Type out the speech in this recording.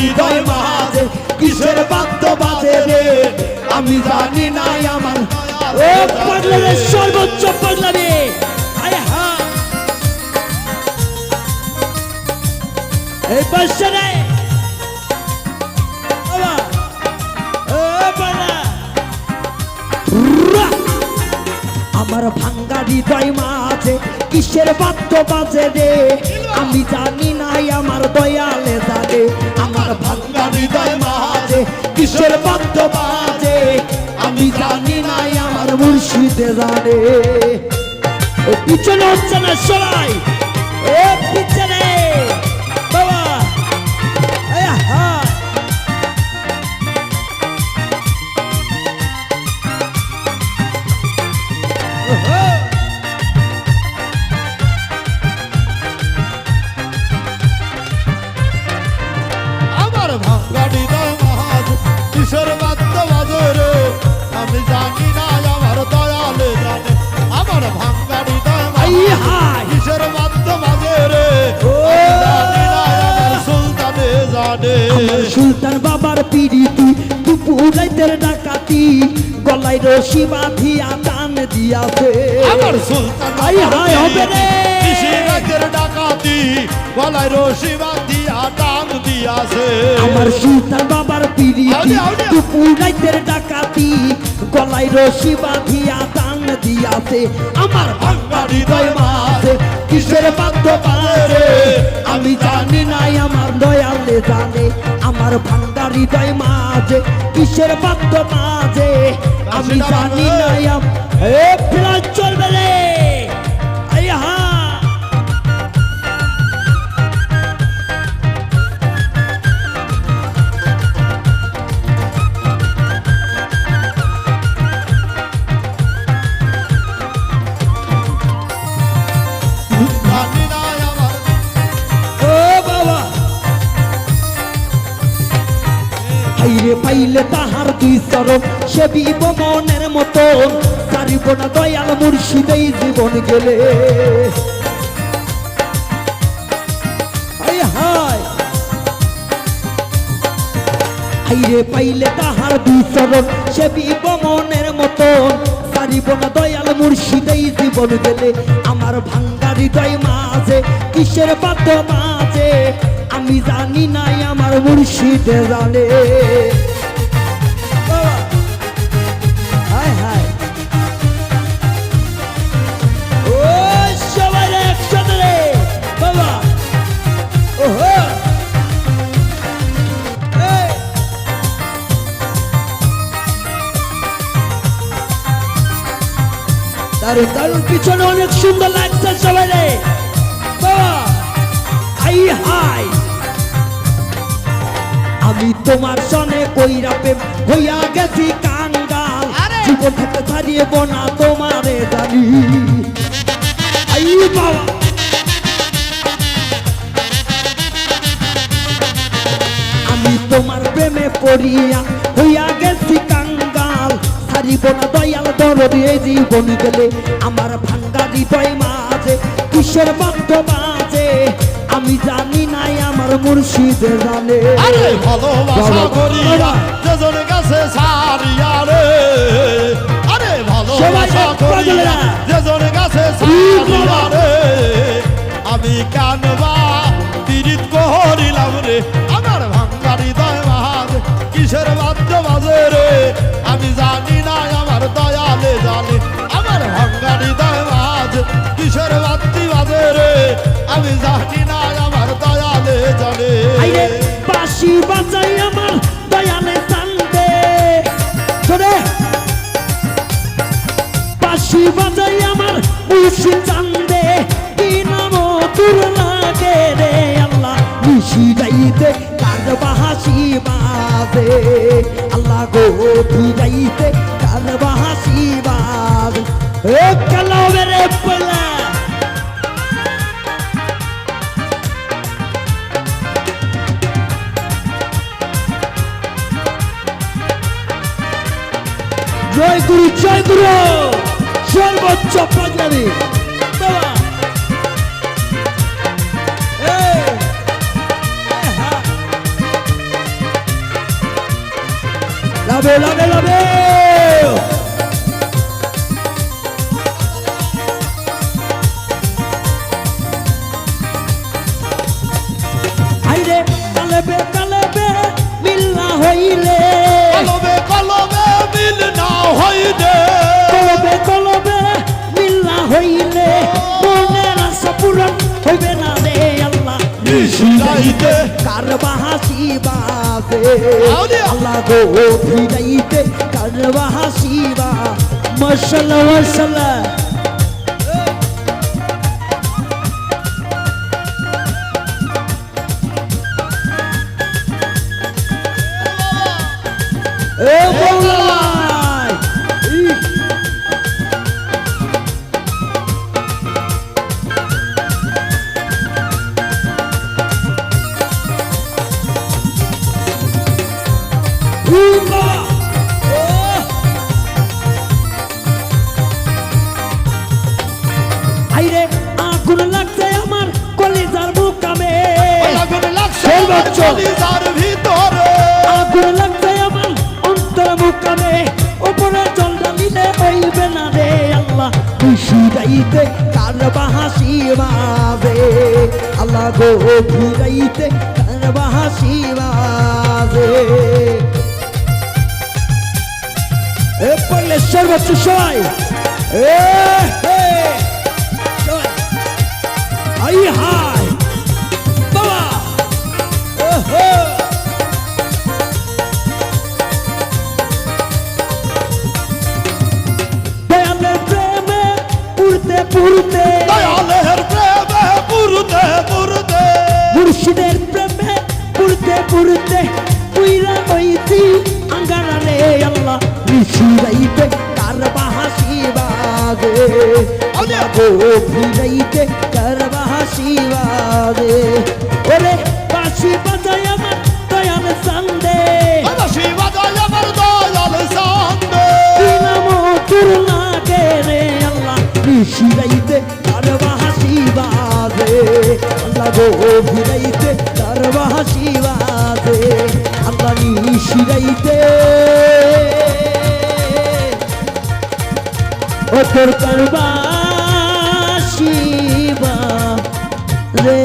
হৃদয় মাঝে কিসের বাদ্য বাজে রে আমি জানি না আমার ও পাগলারে সর্বোচ্চ পাগলারে আয় হা এই বাসা রে বাবা ও বাবা আমার ভাঙ্গা হৃদয় মাঝে কিসের বাদ্য বাজে রে আমি জানি না আমার দয়ালে জানে আমার ভাঙ্গা হৃদয় মাঝে কিসের বাদ্য বাজে আমি জানি না আমার মুর্শিদে জানে পিছনে হচ্ছে না সবাই ও পিছনে বাবা আয় হা আমার ভাঙ্গা হৃদয় মাঝে কিসের বাদ্য বাজে রে আমি জানি না আমার দয়ালে জানে আমার ভাঙ্গা হৃদয় মাঝে কিসের বাদ্য বাজে রে আমি জানি না আমার সুলতানে জানে আমার সুলতান বাবার পিরিতি দুপুর রাতের ডাকাতি গলায় রশি বাঁধিয়া টান দিয়াছে আমার সুলতান হাই হাই হবে রে রাতের ডাকাতি গলায় রশি বাঁধিয়া টান দিয়াছে আমার সুলতান বাবার পিরিতি দুপুর রাতের ডাকাতি গলায় রশি বাঁধিয়া টান দিয়াছে আমার ভাঙ্গা হৃদয় মাঝে কিসের বাদ্য বাজে আমি জানি না আমার দয়ালে জানে আমার ভাঙ্গা হৃদয় মাঝে কিসের বাদ্য বাজে আমি জানি না এ প্লাস চলবে রে আয় হা জানি না আমার ও বাবা হাইরে পাইলে তাহার দুই চরণ সে বিব মনের মতন সারিব না দয়াল মুর্শিদেই জীবন গেলে হায় হায় হাইরে পাইলে তাহার দুই চরণ সে বিব মনের মতন সারিব না দয়াল মুর্শিদেই জীবন গেলে আমার ভাঙ্গা হৃদয় মাঝে কিসের বাদ্য মাঝে আমি জানি না আমার মুর্শিদে জানে বাবা হায় হায় ও সবাই একসাথে রে বাবা ওহো এই দারুণ দারুণ পিছনে অনেক সুন্দর লাগছে সবাই রে বাবা হাই হাই আমি তোমার সনে কইরা প্রেম হইয়া গেছি কাঙ্গাল জীবন থেকে ছাড়িয়ে না তোমারে জানি আই বাবা আমি তোমার প্রেমে পড়িয়া হইয়া গেছি কাঙ্গাল ছাড়িব না দয়াল দরদ এই জীবন গেলে আমার ভাঙ্গা হৃদয় মাঝে কিসের বাদ্য বাজে আমি জানি না আমার মুর্শিদে জানে আরে ভালোবাসা করিয়া যেজন কাছে সারিয়া রে আরে ভালোবাসা করিয়া যেজন কাছে সারিয়া রে আমি কানবা পীড়িত করিলাম রে আমার ভাঙ্গা হৃদয় মাঝে কিসের বাদ্য বাজে রে আমি জানি না আমার দয়ালে জানে আমার ভাঙ্গা হৃদয় মাঝে কিসের বাদ্যি বাজে রে আমি জানি না আমার দয়ালে জানে আইরে বাঁশি বাজাই আমার দয়ালে জানবে জোরে বাঁশি বাজাই আমার মুর্শিদ জানবে কি নাম তোর লাগে রে আল্লাহ নিশি যাইতে কার বাহাসি বাজে আল্লাহ গো তুই যাইতে কার বাহাসি বাজে এ কালো রে পলা জয় গুরু সর্বোচ্চ পাগলামি বাবা লাভে লাভে লাভে আইরে কালেবে কালেবে মিল না হইলে কলবে কলবে মিল না হইলে কলবে কলবে মিল না হইলে মনের আশা পূরণ হইবে না রে আল্লাহ নিশিরাইতে কার বাহাসি বাজে আউলিয়া। আল্লাহ গো ভিড়াইতে কার বাহাসি বা মশলা মশলা এ বলাই উমা আইরে আগুন লাগছে আমার কলিজার মুকামে আগুন লাগছে সর্বোচ্চ। কলিজার ভিতরে আগুন লাগছে আমার অন্তর মুকামে উপরে জল ঢালিলে হইবে না রে আল্লাহ খুশিরাইতে কার বাহাসি বাজে আল্লাহ গো ভিড়াইতে কার বাহাসি বাজে এ পড়লে সর্বোচ্চ সবাই এ হে সবাই আই হাই বাবা ওহো দয়ালের প্রেমে উড়তে পুরতে দয়ালের প্রেমে পুরুতে পুরুতে মুর্শিদের প্রেমে পুরতে পুরতে পুইরা হইতি আঙ্গারা রে আল্লাহ ঋষিরাইতে কার বাহাসি বাজে আল্লাহ গো ভিড়াইতে কার বাহাসি বাজে ওরে বাঁশি বাজায় আমার দয়াল সান্দে বাঁশি বাজায় আমার দয়াল সান্দে নাম তোর লাগে রে আল্লাহ ঋষিরাইতে কার বাহাসি বাজে আল্লাহ গো ভিড়াইতে কার বাহাসি বাজে আল্লাহ নিশিরাইতে ও তোর কার বাসি বাজে